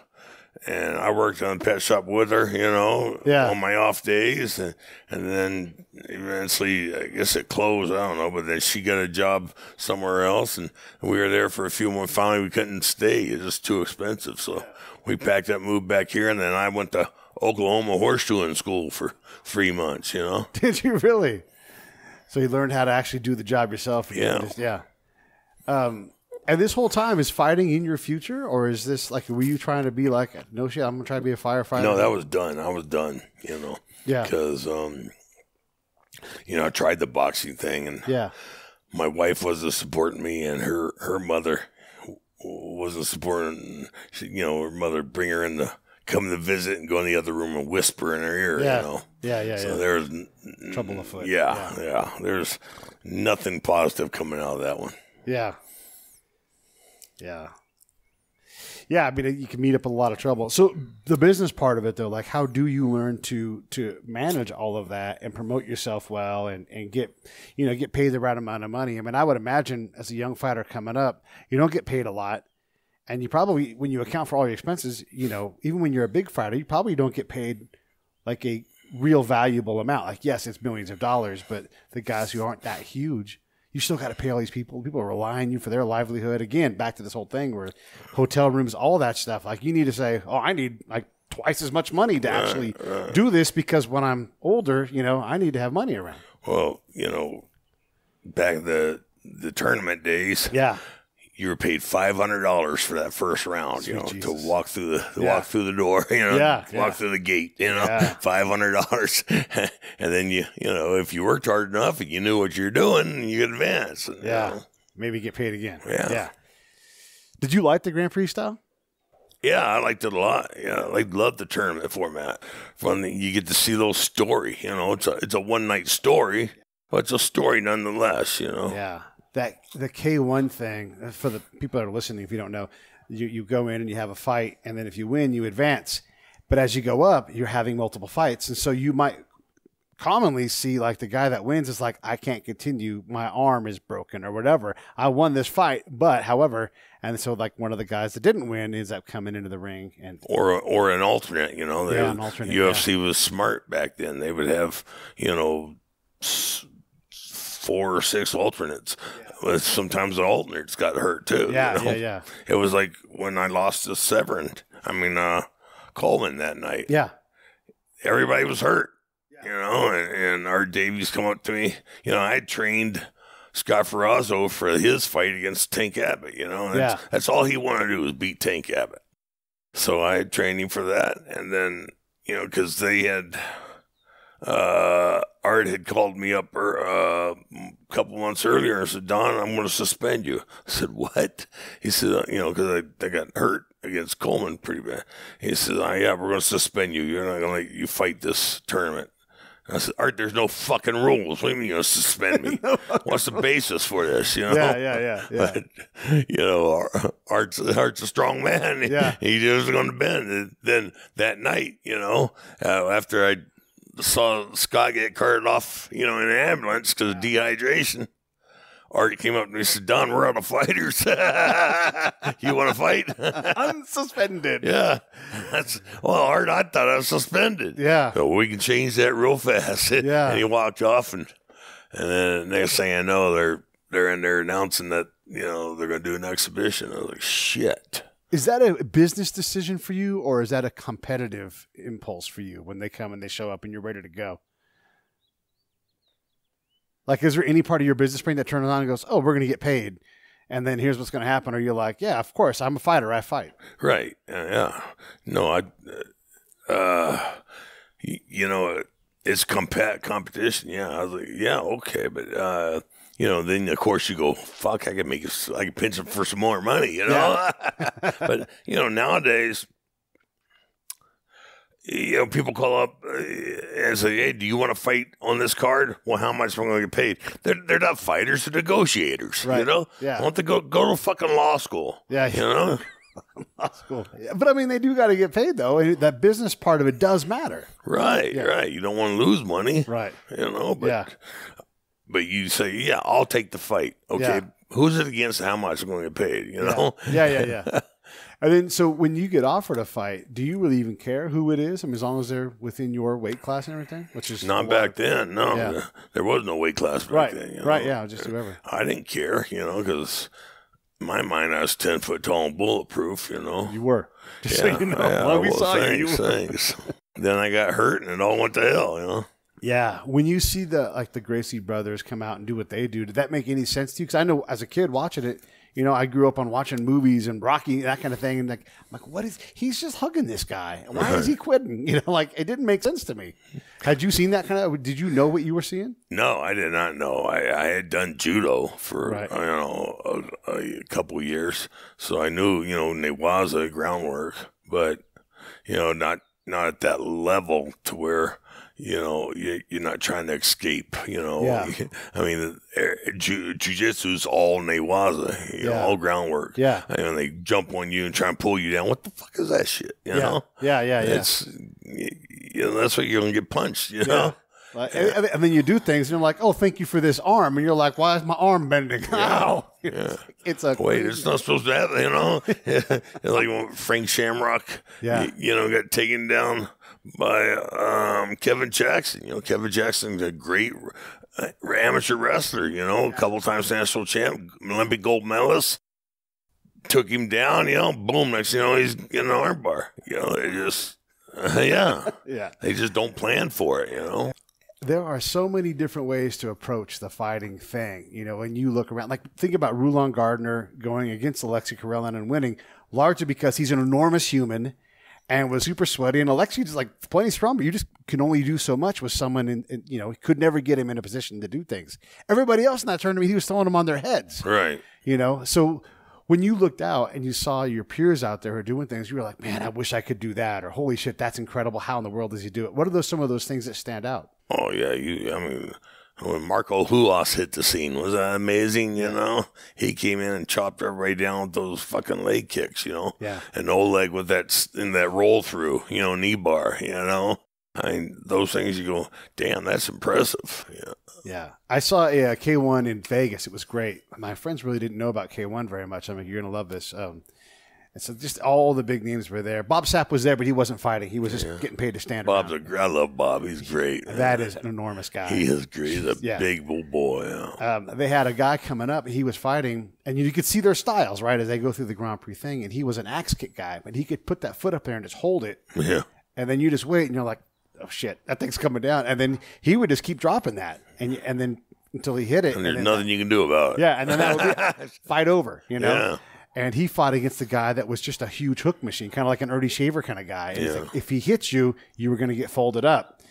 And I worked on a pet shop with her, on my off days. And then eventually, I guess it closed, I don't know, but then she got a job somewhere else. And we were there for a few months. Finally, we couldn't stay. It was just too expensive. So we packed up, moved back here. And then I went to Oklahoma horseshoeing school for 3 months, Did you really? So you learned how to actually do the job yourself? Yeah. And this whole time is fighting in your future, or is this like, were you trying to be like, no shit, I'm gonna try to be a firefighter? No, that was done. I was done. You know. Yeah. Because I tried the boxing thing, and my wife wasn't supporting me, and her mother wasn't supporting. Her mother bring her in to come to visit and go in the other room and whisper in her ear. So there's trouble afoot. Yeah. There's nothing positive coming out of that one. Yeah. I mean, you can meet up with a lot of trouble. So the business part of it, though, like, how do you learn to manage all of that and promote yourself well and get paid the right amount of money? I mean, I would imagine as a young fighter coming up, you don't get paid a lot. And you probably, when you account for all your expenses, even when you're a big fighter, you probably don't get paid like a real valuable amount. Like, yes, it's millions of dollars, but the guys who aren't that huge, you still got to pay all these people. People are relying on you for their livelihood. Again, back to this whole thing where hotel rooms, all that stuff. Like, you need to say, oh, I need like twice as much money to actually do this, because when I'm older, I need to have money around. Well, back in the tournament days, you were paid $500 for that first round, to walk through the door, walk through the gate, $500. And then if you worked hard enough and you knew what you're doing, you could advance. And, maybe get paid again. Yeah. Did you like the Grand Prix style? Yeah, I liked it a lot. Yeah, loved the tournament format. You get to see those story. It's a one night story, but it's a story nonetheless. Yeah. The K1 thing, for the people that are listening, if you don't know, you go in and you have a fight, and then if you win, you advance. But as you go up, you're having multiple fights. And so you might commonly see like the guy that wins is like, I can't continue. My arm is broken or whatever. I won this fight, but however, and so like one of the guys that didn't win ends up coming into the ring. Or an alternate, an alternate, UFC was smart back then. They would have, 4 or 6 alternates. Yeah. Sometimes the alternates got hurt too. Yeah. It was like when I lost to Coleman that night. Yeah. Everybody was hurt, and Art Davies come up to me. I had trained Scott Ferrazzo for his fight against Tank Abbott, That's all he wanted to do was beat Tank Abbott. So I had trained him for that. And then, because they had... Art had called me up a couple months earlier and said, Don, I'm going to suspend you. I said, what? He said, because I got hurt against Coleman pretty bad. He said, yeah, we're going to suspend you. You're not going to let you fight this tournament. I said, Art, there's no fucking rules. What do you mean you're going to suspend me? What's the basis for this? Yeah. But, Art's a strong man. Yeah. He wasn't going to bend. And then that night, after I saw Scott get carted off, in an ambulance because of dehydration, Art came up to me and said, Don, we're out of fighters. You want to fight? Unsuspended. Yeah. Art, I thought I was suspended. Yeah. So we can change that real fast. Yeah. And he walked off, and then next thing I know, they're in there announcing that, they're going to do an exhibition. I was like, shit. Is that a business decision for you, or is that a competitive impulse for you when they come and they show up and you're ready to go? Like, is there any part of your business brain that turns on and goes, oh, we're going to get paid, and then here's what's going to happen? Or you're like, yeah, of course, I'm a fighter, I fight. Right. Yeah. No, it's competition. Yeah. I was like, yeah, okay. But, then of course you go, fuck, I can pinch him for some more money, Yeah. But, nowadays, people call up and say, hey, do you want to fight on this card? Well, how much am I going to get paid? They're not fighters, they're negotiators, right. Yeah. I want to go to fucking law school. Yeah. Law school. Yeah. But I mean, they do got to get paid though. And that business part of it does matter. Right. You don't want to lose money. Right. But you say, yeah, I'll take the fight. Okay. Yeah. Who's it against? How much I'm going to get paid? Yeah. And then, so when you get offered a fight, do you really even care who it is? I mean, as long as they're within your weight class and everything, which is not back then. No, there was no weight class back then. Right. Yeah. Just whoever. I didn't care, because in my mind, I was 10 foot tall and bulletproof. You were. Just so you know, we saw you. Thanks. Then I got hurt, and it all went to hell. Yeah. When you see the Gracie brothers come out and do what they do, did that make any sense to you? Because I know as a kid watching it, You know, I grew up on watching movies and Rocky, that kind of thing. And like, I'm like, what is, he's just hugging this guy. Why is he quitting? You know, like, it didn't make sense to me. Had you seen that kind of, did you know what you were seeing? No, I did not know. I had done judo for, Right. you know, a couple years. So I knew, you know, Newaza groundwork, but, you know, not at that level to where, you know, you're not trying to escape, you know. Yeah. I mean, jiu-jitsu's all newaza, you know, all groundwork. Yeah. I mean, they jump on you and try and pull you down. What the fuck is that shit, you know? Yeah. It's, you know, that's what you're going to get punched, you know? Like, and then you do things and you're like, oh, thank you for this arm. And you're like, why is my arm bending? Ow. Yeah. It's a Wait, it's not supposed to happen, you know? Like when Frank Shamrock, you know, got taken down by Kevin Jackson. You know, Kevin Jackson's a great amateur wrestler, you know, a couple times national champ, Olympic gold medalist. Took him down, you know, boom, next thing you know, he's getting an arm bar. You know, they just, they just don't plan for it, you know? There are so many different ways to approach the fighting thing. You know, when you look around, like think about Rulon Gardner going against Alexei Karelin and winning, largely because he's an enormous human and was super sweaty. And Alexei is like plenty strong, but you just can only do so much with someone in you know, could never get him in a position to do things. Everybody else in that tournament, he was throwing them on their heads. Right. You know, so when you looked out and you saw your peers out there who are doing things, you were like, man, I wish I could do that. Or holy shit, that's incredible. How in the world does he do it? What are some of those things that stand out? Oh, yeah. I mean, when Marco Huas hit the scene, was that amazing, you know? He came in and chopped everybody down with those fucking leg kicks, you know? Yeah. And Oleg with that roll through, you know, knee bar, you know? I mean, those things you go, damn, that's impressive. Yeah. Yeah. I saw a K1 in Vegas. It was great. My friends really didn't know about K1 very much. I mean, you're going to love this. And so just all the big names were there. Bob Sapp was there, but he wasn't fighting. He was just getting paid to stand around. I love Bob. He's great. That is an enormous guy. He is great. He's a big bull boy. Yeah. They had a guy coming up. He was fighting, and you could see their styles, right, as they go through the Grand Prix thing. And he was an axe kick guy, but he could put that foot up there and just hold it. Yeah. And then you just wait, and you're like, oh, shit, that thing's coming down. And then he would just keep dropping that. And then until he hit it. And there's nothing you can do about it. Yeah, and then that would be fight over, you know? Yeah. And he fought against a guy that was just a huge hook machine, kind of like an Ernie Shaver kind of guy. And he's like, if he hits you, you were going to get folded up.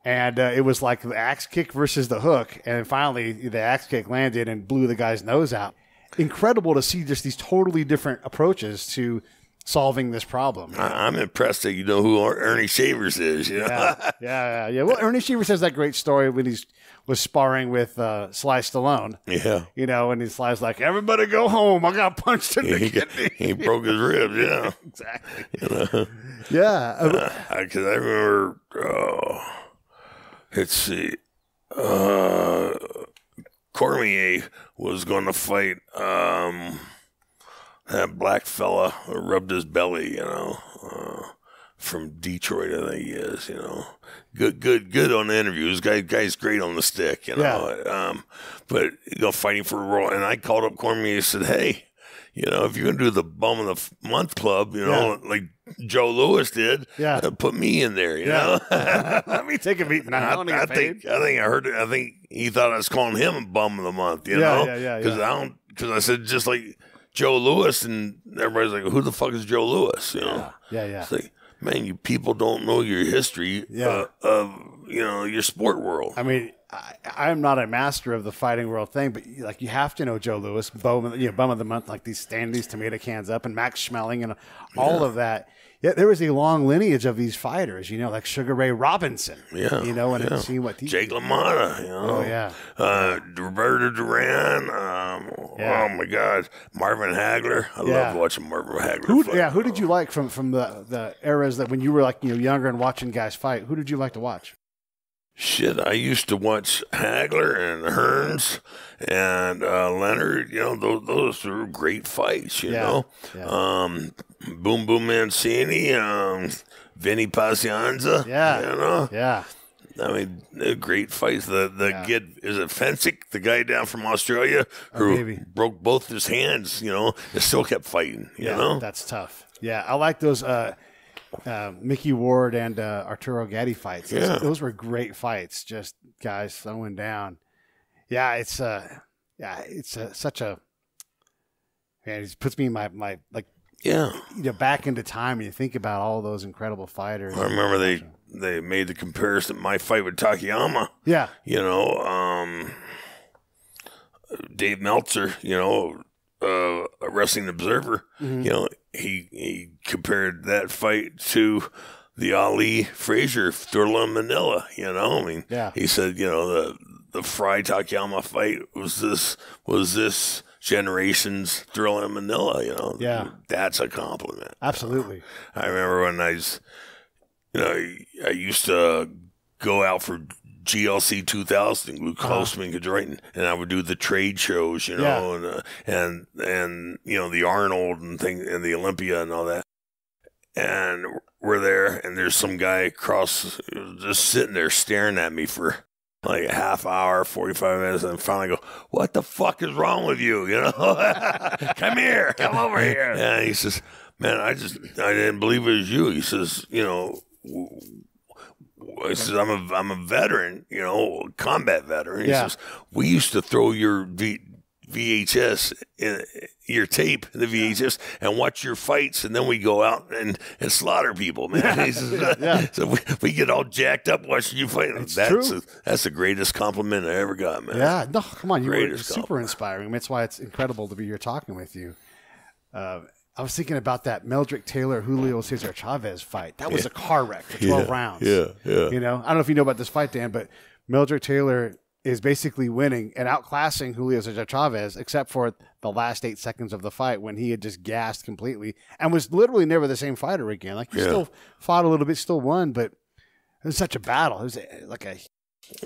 And it was like the axe kick versus the hook. And finally, the axe kick landed and blew the guy's nose out. Incredible to see just these totally different approaches to solving this problem. I'm impressed that you know who Ernie Shavers is. You know? Yeah. Well, Ernie Shavers has that great story when he was sparring with Sly Stallone. Yeah. You know, and Sly's like, everybody go home. I got punched in the kidney. He broke his ribs, yeah. Exactly. You know? Yeah. Because I remember, let's see, Cormier was going to fight that black fella who rubbed his belly, you know, from Detroit, I think he is, you know. Good on the interviews. Guy's great on the stick, you know. Yeah. But fighting for a role. And I called up Cormier and said, hey, you know, if you're going to do the Bum of the Month Club, you know, like Joe Louis did, put me in there, you know. Let me take a beat. I think I heard it. I think he thought I was calling him a Bum of the Month, you know. Because I said just like Joe Louis, and everybody's like, who the fuck is Joe Louis? You know. Yeah. It's like, man, you people don't know your history of, you know, your sport world. I mean, I'm not a master of the fighting world thing, but like you have to know Joe Louis, Bum of the Month, like these tomato cans up, and Max Schmeling and all of that. Yeah, there was a long lineage of these fighters, you know, like Sugar Ray Robinson. Yeah. You know, and seeing what Jake LaMotta, you know. Oh, yeah. Roberto Duran. Oh, my God. Marvin Hagler. I love watching Marvin Hagler. Who did you like from the eras that when you were like, you know, younger and watching guys fight? Who did you like to watch? Shit, I used to watch Hagler and Hearns and Leonard. You know, those were great fights, you know. Yeah. Boom Boom Mancini, Vinny Pacianza. Yeah. You know? Yeah. I mean, they're great fights. The kid, is it Fensick, the guy down from Australia who broke both his hands, you know, and still kept fighting, you know? That's tough. Yeah, I like those Mickey Ward and Arturo Gatti fights. Those were great fights, just guys throwing down. Yeah, it's such a And it puts me in my like, back into time, and you think about all those incredible fighters. I remember they made the comparison, my fight with Takayama. Yeah. Dave Meltzer, a Wrestling Observer, he compared that fight to the Ali Frazier Thrilla in Manila, he said, the Frye Takayama fight was this generation's Thrilla in Manila, that's a compliment. Absolutely. I remember when I used to go out for GLC 2000, Luke Closman, Detroit, and I would do the trade shows, and the Arnold and the Olympia and all that. And we're there, and there's some guy across, just sitting there staring at me for like a half hour, 45 minutes, and finally go, "What the fuck is wrong with you? Come here, come over here." And he says, "Man, I didn't believe it was you." He says, he says, I'm a veteran, combat veteran. He says, we used to throw your VHS, your tape in the VHS, and watch your fights, and then we go out and slaughter people, man. He says, so we get all jacked up watching you fight. That's the greatest compliment I ever got, man. Yeah, no, come on, you were super inspiring. That's why it's incredible to be here talking with you. I was thinking about that Meldrick Taylor Julio Cesar Chavez fight. That was a car wreck for 12 rounds. Yeah. I don't know if you know about this fight, Dan, but Meldrick Taylor is basically winning and outclassing Julio Cesar Chavez, except for the last 8 seconds of the fight when he had just gassed completely and was literally never the same fighter again. Like, he still fought a little bit, still won, but it was such a battle. It was like a...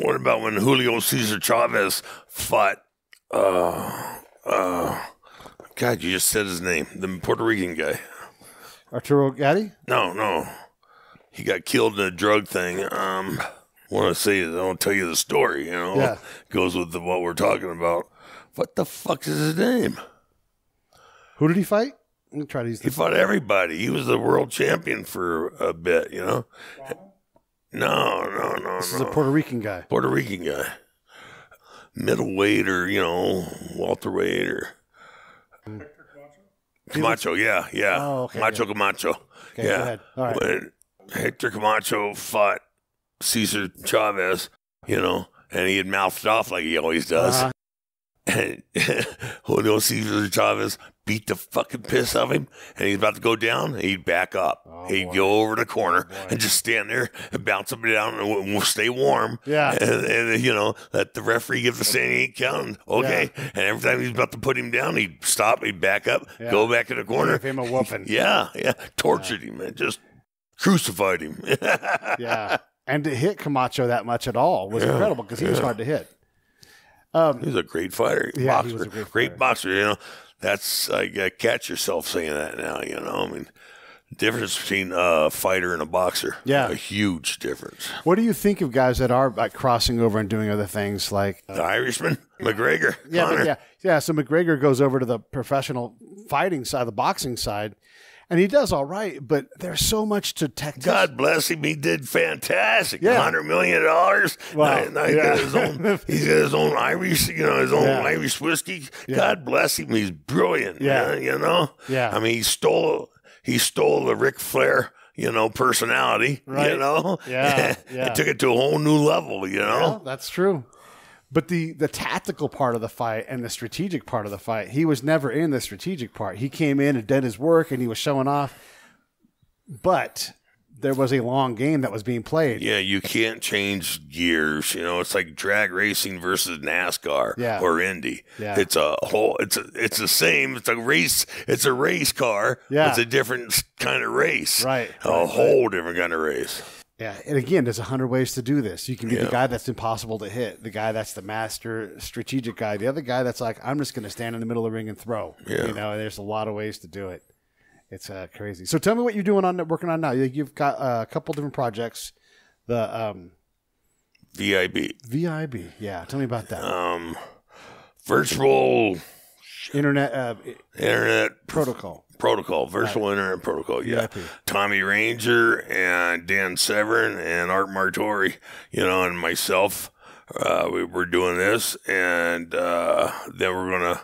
What about when Julio Cesar Chavez fought... God, you just said his name. The Puerto Rican guy. Arturo Gatti? No. He got killed in a drug thing. I want to say it. I won't tell you the story, Goes with what we're talking about. What the fuck is his name? Who did he fight? Let me try to use He fought everybody. He was the world champion for a bit, No. This is a Puerto Rican guy. Middleweight or, welterweight or... Camacho, yeah. Oh, okay, Camacho. Okay, go ahead. All right. When Hector Camacho fought Cesar Chavez, and he had mouthed off like he always does. And Julio Cesar Chavez beat the fucking piss out of him, and he's about to go down, and he'd back up. He'd go over the corner and just stand there and bounce up and down and stay warm. Yeah. And let the referee give the standing 8 count. Okay. Yeah. And every time he's about to put him down, he'd stop, he'd back up, go back in the corner. Give him a whooping. Yeah. Tortured him, man. Just crucified him. Yeah. And to hit Camacho that much at all was incredible because he was hard to hit. He's a great fighter. Yeah, boxer. he was a great boxer. That's catch yourself saying that now. The difference between a fighter and a boxer. Yeah, a huge difference. What do you think of guys that are like crossing over and doing other things like the Irishman, McGregor? Yeah. So McGregor goes over to the professional fighting side, the boxing side. And he does all right, but there's so much to tech. God bless him. He did fantastic. Yeah. $100 million. Wow. He's got his own Irish, his own Irish whiskey. Yeah. God bless him. He's brilliant. Yeah. Yeah. I mean, he stole the Ric Flair, personality, right. Yeah. And took it to a whole new level, Yeah, that's true. But the tactical part of the fight and the strategic part of the fight, he was never in the strategic part. He came in and did his work and he was showing off. But there was a long game that was being played. Yeah, you can't change gears. It's like drag racing versus NASCAR or Indy. Yeah. It's the same. It's a race. It's a race car. Yeah. It's a different kind of race. Right. A whole different kind of race. Yeah, and again, there's 100 ways to do this. You can be the guy that's impossible to hit, the guy that's the master strategic guy, the other guy that's like, I'm just going to stand in the middle of the ring and throw. Yeah. And there's a lot of ways to do it. It's crazy. So tell me what you're working on now. You've got a couple different projects. The VIB, yeah. Tell me about that. Virtual internet protocol, virtual internet protocol. Yeah, VIP. Tommy Ranger and Dan Severin and Art Martori, and myself. We were doing this, and then we're gonna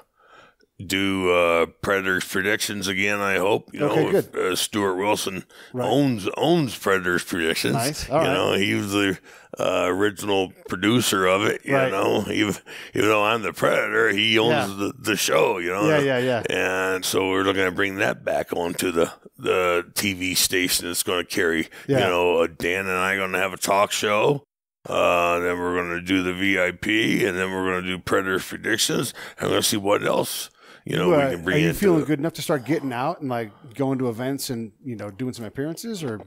do Predators predictions again. I hope if, Stuart Wilson owns Predators predictions. Nice. All right. He was the original producer of it. You know, even though I'm the Predator, he owns the show. Yeah. And so we're looking to bring that back onto the TV station. That's going to carry. Dan and I are going to have a talk show. Then we're going to do the VIP, and then we're going to do Predators predictions. I'm going to see what else. We can bring. Are you feeling good enough to start getting out and like going to events and doing some appearances or?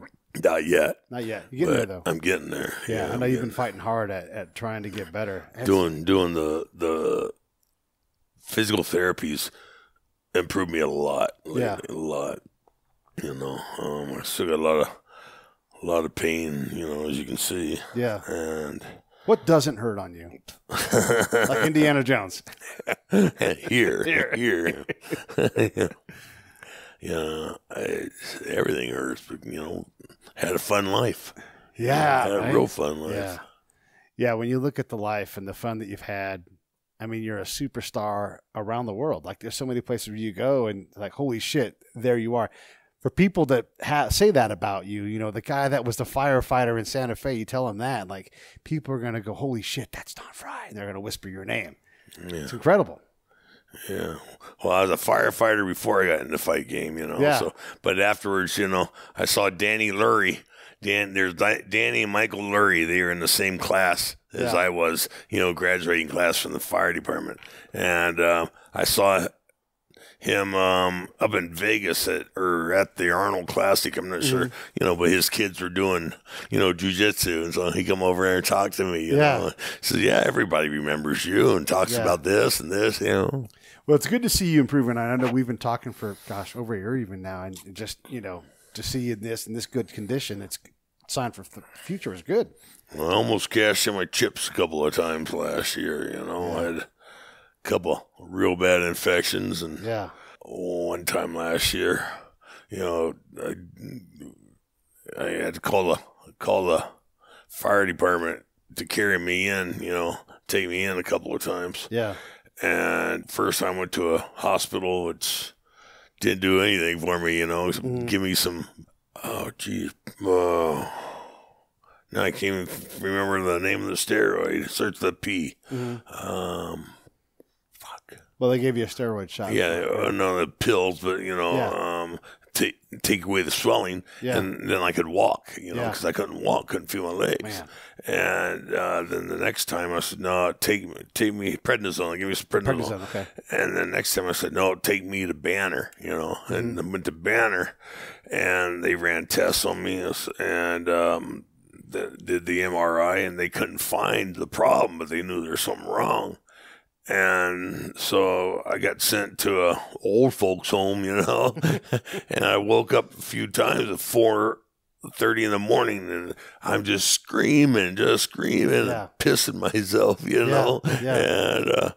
Not yet. Not yet. You're getting there though. I'm getting there. Yeah, I know you've been fighting hard at trying to get better. Doing the physical therapies improved me a lot. A lot. I still got a lot of pain. As you can see. Yeah. And. What doesn't hurt on you? Like Indiana Jones. Here. Everything hurts, but, had a fun life. Yeah. Had a real fun life. Yeah, when you look at the life and the fun that you've had, I mean, you're a superstar around the world. Like, there's so many places where you go and, like, holy shit, there you are. For people that say that about you, the guy that was the firefighter in Santa Fe, you tell them that, like, people are going to go, holy shit, that's Don Frye. And they're going to whisper your name. Yeah. It's incredible. Yeah. Well, I was a firefighter before I got in the fight game, Yeah. So, but afterwards, I saw Danny Lurie. There's Danny and Michael Lurie. They were in the same class as I was, graduating class from the fire department. And I saw him up in Vegas at the Arnold Classic. I'm not sure, but his kids were doing, jiu-jitsu. And so he come over there and talked to me, you know. He says, everybody remembers you and talks about this and this, Well, it's good to see you improving. I know we've been talking for, over a year even now. And just, to see you in this good condition, it's a sign for the future is good. Well, I almost cashed in my chips a couple of times last year, I had couple real bad infections, and one time last year, I had to call the fire department to carry me in, take me in a couple of times. Yeah. And first I went to a hospital, which didn't do anything for me, give me some, now I can't even remember the name of the steroid. Search the P. Well, they gave you a steroid shot. Yeah, no, the pills, but, take away the swelling, and then I could walk, because I couldn't walk, couldn't feel my legs. Man. And then the next time I said, no, take me prednisone, give me some prednisone. Okay. And then next time I said, no, take me to Banner, and I went to Banner, and they ran tests on me, and did the MRI, and they couldn't find the problem, but they knew there was something wrong. And so I got sent to a old folks home, and I woke up a few times at 4:30 in the morning, and I'm just screaming, pissing myself, And I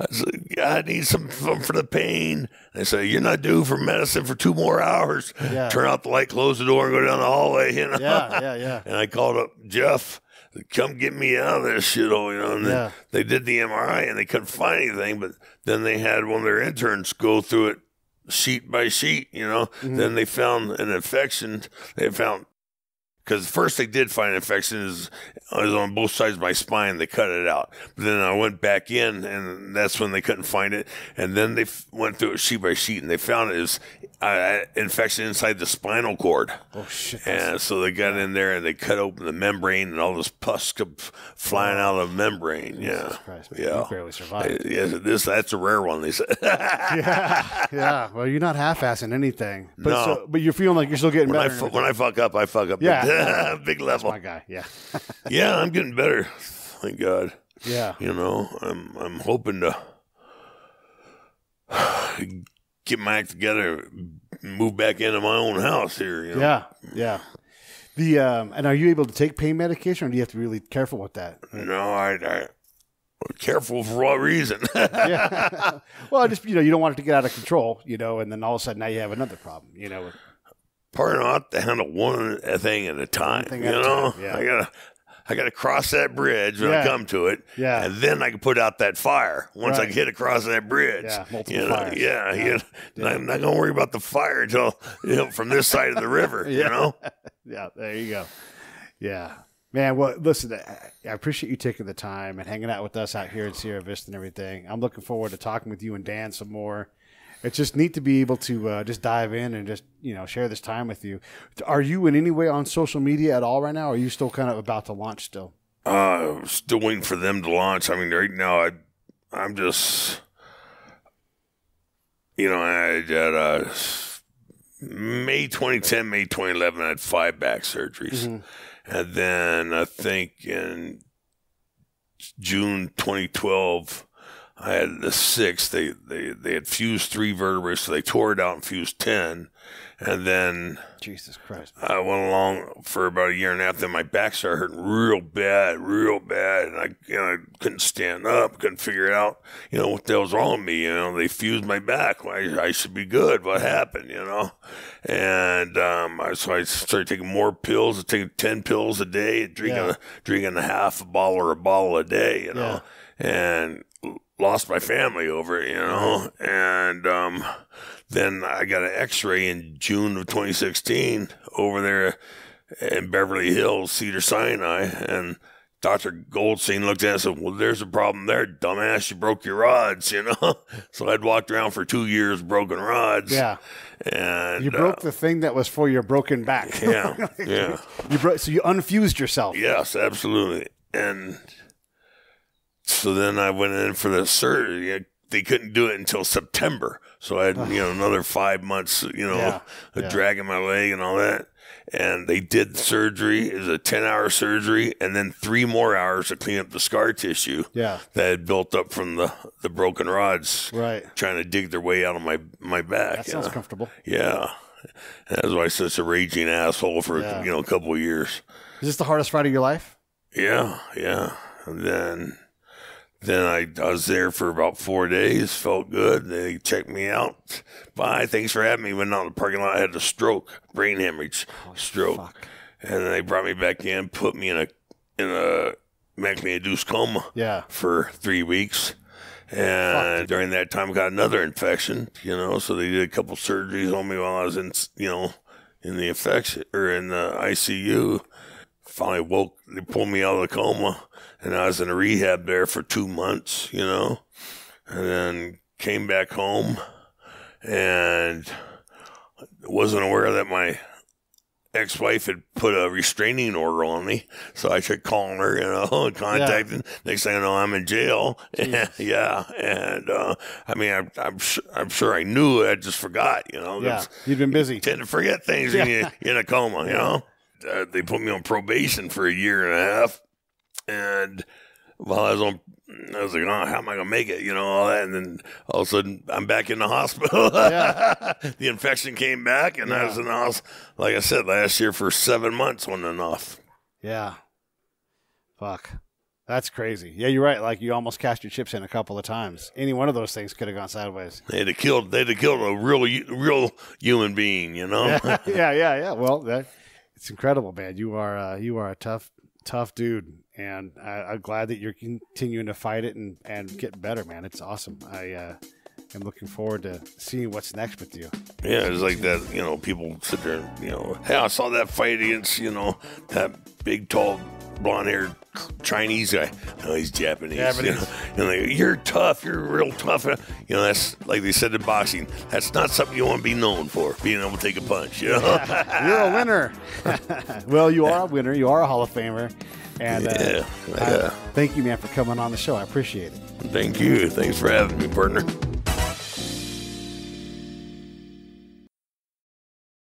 said, I need something for the pain. They say, you're not due for medicine for 2 more hours. Yeah. Turn out the light, close the door, and go down the hallway, Yeah. And I called up Jeff. Come get me out of this shit, and they did the MRI and they couldn't find anything, but then they had one of their interns go through it sheet by sheet, Then they found an infection. Because first they did find an infection is on both sides of my spine. They cut it out. But then I went back in, and that's when they couldn't find it. And then they went through it sheet by sheet, and they found it was infection inside the spinal cord. Oh, shit. And so they got in there, and they cut open the membrane, and all this pus kept flying out of the membrane. Jesus Christ, man. You barely survived. That's a rare one, they said. Yeah. Well, you're not half-assing anything. But, no. But you're feeling like you're still getting better. When I fuck up, I fuck up. Yeah. Big level. That's my guy. Yeah. Yeah, I'm getting better. Thank God. Yeah. I'm hoping to get my act together, move back into my own house here. Yeah. And are you able to take pain medication, or do you have to be really careful with that? No, I careful for what reason? Yeah. Well, just you don't want it to get out of control, and then all of a sudden now you have another problem, Part of not to handle one thing at a time. Yeah. I got to cross that bridge when I come to it. Yeah. And then I can put out that fire once I get across that bridge. Yeah, multiple fires. I'm not going to worry about the fire until, from this side of the river, you know? Yeah, there you go. Yeah. Man, well, listen, I appreciate you taking the time and hanging out with us out here in Sierra Vista and everything. I'm looking forward to talking with you and Dan some more. It's just neat to be able to just dive in and just, share this time with you. Are you in any way on social media at all right now, or are you still kind of about to launch still? Still waiting for them to launch. I mean, right now, I'm just, I had May 2010, May 2011, I had 5 back surgeries. Mm-hmm. And then I think in June 2012, I had the 6th. They had fused 3 vertebrae, so they tore it out and fused 10. And then Jesus Christ, I went along for about a year and a half. Then my back started hurting real bad. And I couldn't stand up, couldn't figure it out, what the hell's wrong with me. They fused my back. I should be good. What happened, And so I started taking more pills. I take 10 pills a day, drinking a half a bottle or a bottle a day, and lost my family over it, and then I got an x-ray in June of 2016 over there in Beverly Hills, Cedars-Sinai, and Dr. Goldstein looked at it and said, well, there's a problem there, dumbass, you broke your rods, So I'd walked around for 2 years broken rods. Yeah. And you broke the thing that was for your broken back. Yeah, yeah. So you unfused yourself. Yes, absolutely. And so then I went in for the surgery. They couldn't do it until September. So I had, another 5 months, dragging my leg and all that. And they did the surgery. It was a 10-hour surgery, and then 3 more hours to clean up the scar tissue that had built up from the broken rods, trying to dig their way out of my back. That sounds comfortable. Yeah. That's why I was such a raging asshole for, a couple of years. Is this the hardest fight of your life? Yeah. And then I was there for about 4 days, felt good. They checked me out. Bye, thanks for having me. Went out in the parking lot. I had a stroke, brain hemorrhage, stroke. Fuck. And then they brought me back in, put me in a medically induced coma for 3 weeks. And during that time, I got another infection, so they did a couple surgeries on me while I was in the infection or in the ICU. Finally woke, they pulled me out of the coma, and I was in a rehab there for 2 months, and then came back home and wasn't aware that my ex-wife had put a restraining order on me. So I tried calling her, and contacting. Next thing I know, I'm in jail. Yeah. And, I'm sure I knew it. I just forgot, Yeah. You've been busy. You tend to forget things when you're in a coma, They put me on probation for a year and a half. And while I was like, oh, how am I going to make it? All that. And then all of a sudden, I'm back in the hospital. The infection came back, and I was in the hospital, like I said, last year for 7 months wasn't enough. Yeah. Fuck. That's crazy. Yeah, you're right. Like, you almost cashed your chips in a couple of times. Any one of those things could have gone sideways. They'd have killed a real human being, Yeah. Well, it's incredible, man. You are a tough dude, and I'm glad that you're continuing to fight it and get better, man. It's awesome. I am looking forward to seeing what's next with you. Yeah, it's like that. People sit there, hey, I saw that fight against, that big, tall, blonde-haired Chinese guy. No, he's Japanese. You're tough. You're real tough. That's like they said in boxing. That's not something you want to be known for, being able to take a punch. You're a winner. Well, you are a winner. You are a Hall of Famer. And thank you, man, for coming on the show. I appreciate it. Thank you. Thanks for having me, partner.